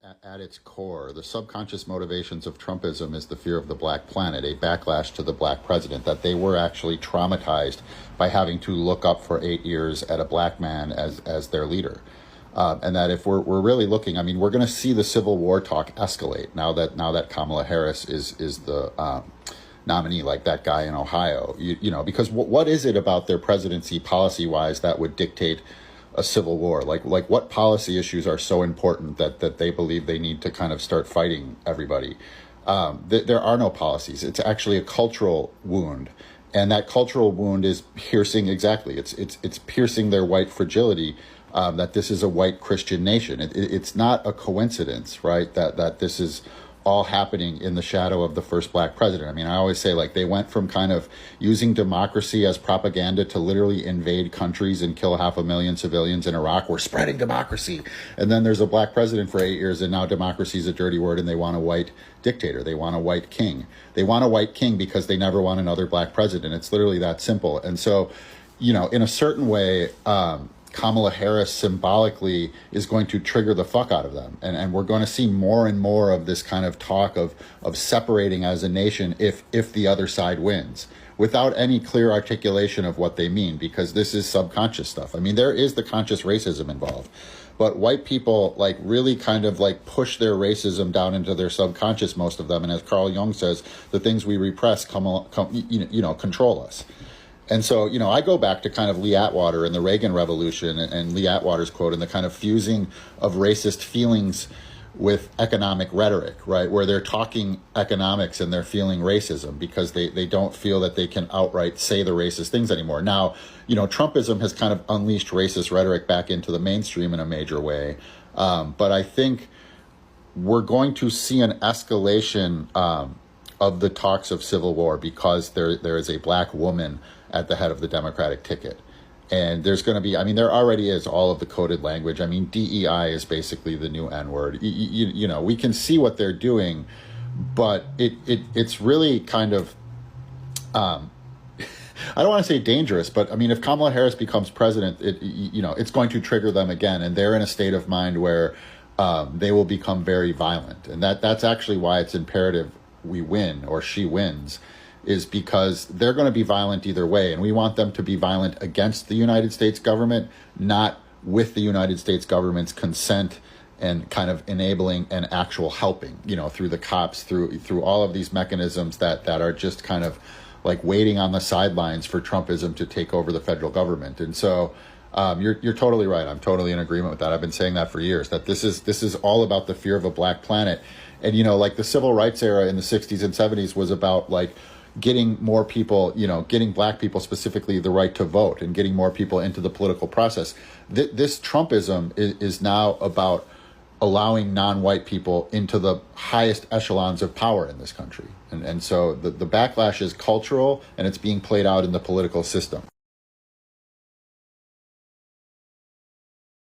at its core, the subconscious motivations of Trumpism is the fear of the black planet, a backlash to the black president, that they were actually traumatized by having to look up for 8 years at a black man as their leader. And that if we're really looking, I mean, we're going to see the Civil War talk escalate now that Kamala Harris is the nominee, like that guy in Ohio, you know, because what is it about their presidency policy-wise that would dictate a civil war? Like what policy issues are so important that they believe they need to kind of start fighting everybody? There are no policies. It's actually a cultural wound. And that cultural wound is piercing, exactly. It's piercing their white fragility, that this is a white Christian nation. It's not a coincidence, right, that this is all happening in the shadow of the first black president. I mean, I always say, like, they went from kind of using democracy as propaganda to literally invade countries and kill 500,000 civilians in Iraq. We're spreading democracy. And then there's a black president for 8 years, and now democracy is a dirty word, and they want a white dictator. They want a white king. They want a white king because they never want another black president. It's literally that simple. And so, you know, in a certain way, Kamala Harris symbolically is going to trigger the fuck out of them. And we're going to see more and more of this kind of talk of separating as a nation if the other side wins, without any clear articulation of what they mean, because this is subconscious stuff. I mean, there is the conscious racism involved, but white people like really kind of like push their racism down into their subconscious, most of them. And as Carl Jung says, the things we repress control us. And so, you know, I go back to kind of Lee Atwater and the Reagan Revolution and Lee Atwater's quote and the kind of fusing of racist feelings with economic rhetoric, right, where they're talking economics and they're feeling racism because they don't feel that they can outright say the racist things anymore. Now, you know, Trumpism has kind of unleashed racist rhetoric back into the mainstream in a major way. But I think we're going to see an escalation of the talks of civil war because there is a black woman at the head of the Democratic ticket. And there's going to be, I mean, there already is all of the coded language. I mean, DEI is basically the new N-word. You know, we can see what they're doing, but it's really kind of, I don't want to say dangerous, but I mean, if Kamala Harris becomes president, it's going to trigger them again. And they're in a state of mind where they will become very violent. And that's actually why it's imperative we win, or she wins, is because they're going to be violent either way. And we want them to be violent against the United States government, not with the United States government's consent and kind of enabling and actual helping, you know, through the cops, through all of these mechanisms that are just kind of like waiting on the sidelines for Trumpism to take over the federal government. And so you're totally right. I'm totally in agreement with that. I've been saying that for years, that this is all about the fear of a black planet. And, you know, like the civil rights era in the 60s and 70s was about like getting more people, you know, getting black people specifically the right to vote and getting more people into the political process. This Trumpism is now about allowing non-white people into the highest echelons of power in this country. And so the backlash is cultural, and it's being played out in the political system.